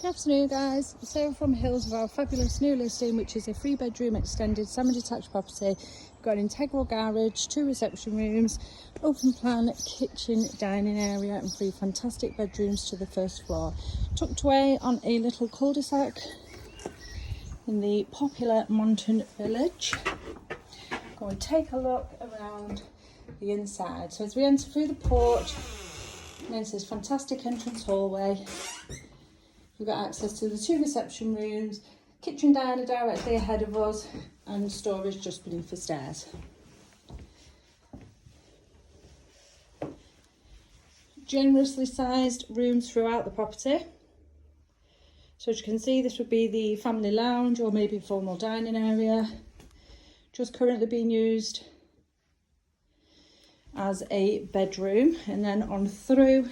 Good afternoon guys, so from Hills of our fabulous new listing, which is a 3-bedroom extended semi-detached property. We've got an integral garage, 2 reception rooms, open plan kitchen dining area and 3 fantastic bedrooms to the first floor, tucked away on a little cul-de-sac in the popular Monton village. Go and take a look around the inside. So as we enter through the porch and into this fantastic entrance hallway, we've got access to the 2 reception rooms, kitchen diner directly ahead of us and storage just beneath the stairs. Generously sized rooms throughout the property. So as you can see, this would be the family lounge or maybe formal dining area, just currently being used as a bedroom, and then on through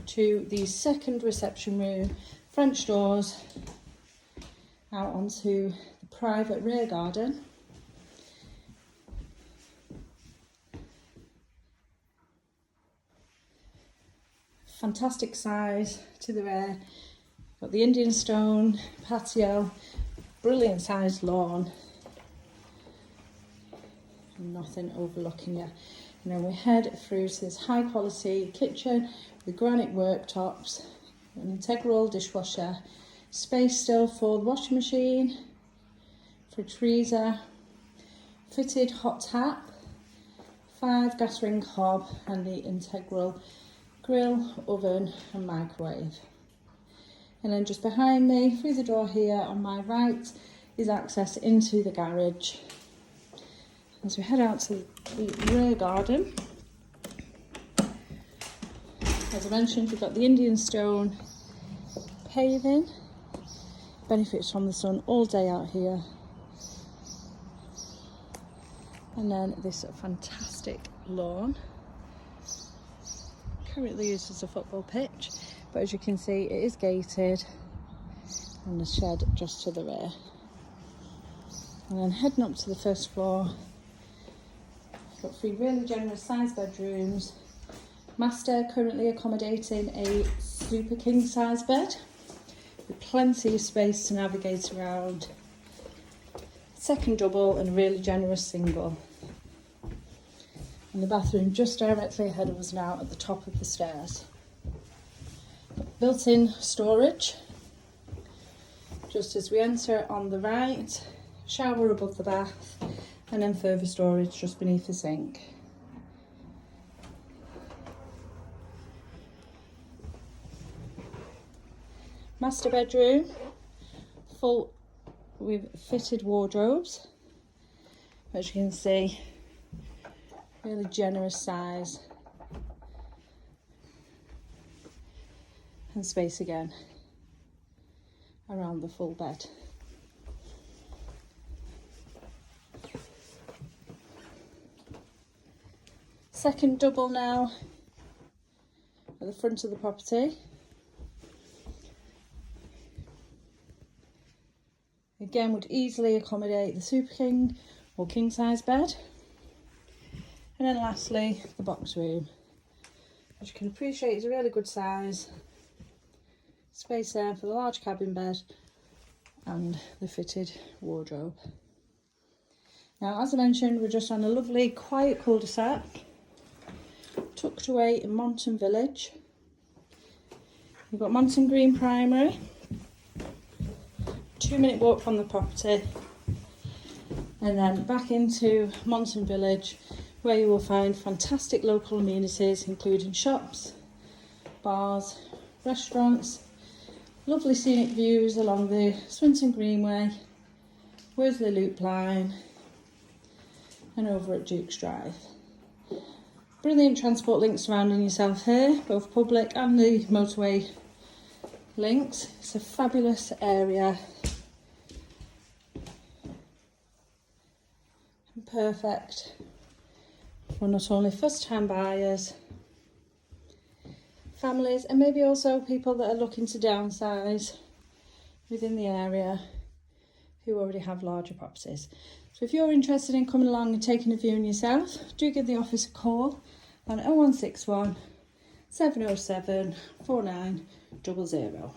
to the second reception room, French doors out onto the private rear garden. Fantastic size to the rear. Got the Indian stone patio, brilliant sized lawn, nothing overlooking you. And then we head through to this high quality kitchen with granite worktops, an integral dishwasher, space still for the washing machine, fridge freezer, fitted hot tap, 5 gas ring hob and the integral grill, oven and microwave. And then just behind me, through the door here on my right, is access into the garage. As we head out to the rear garden, as I mentioned, we've got the Indian stone paving, benefits from the sun all day out here. And then this fantastic lawn, currently used as a football pitch, but as you can see it is gated, and the shed just to the rear. And then heading up to the first floor, got 3 really generous sized bedrooms, master currently accommodating a super king size bed with plenty of space to navigate around, second double and really generous single, and the bathroom just directly ahead of us now at the top of the stairs. Built-in storage just as we enter on the right, shower above the bath, and then further storage just beneath the sink. Master bedroom, full with fitted wardrobes. As you can see, really generous size and space again around the full bed. Second double now at the front of the property. Again, would easily accommodate the super king or king size bed. And then lastly, the box room, which you can appreciate is a really good size. Space there for the large cabin bed and the fitted wardrobe. Now, as I mentioned, we're just on a lovely quiet cul-de-sac, tucked away in Monton village. We've got Monton Green Primary, 2-minute walk from the property, and then back into Monton village, where you will find fantastic local amenities including shops, bars, restaurants, lovely scenic views along the Swinton Greenway, Worsley Loop Line and over at Duke's Drive. Brilliant transport links surrounding yourself here, both public and the motorway links. It's a fabulous area, and perfect for not only first-time buyers, families, and maybe also people that are looking to downsize within the area who already have larger properties. So if you're interested in coming along and taking a viewing yourself, do give the office a call on 0161 707 4900.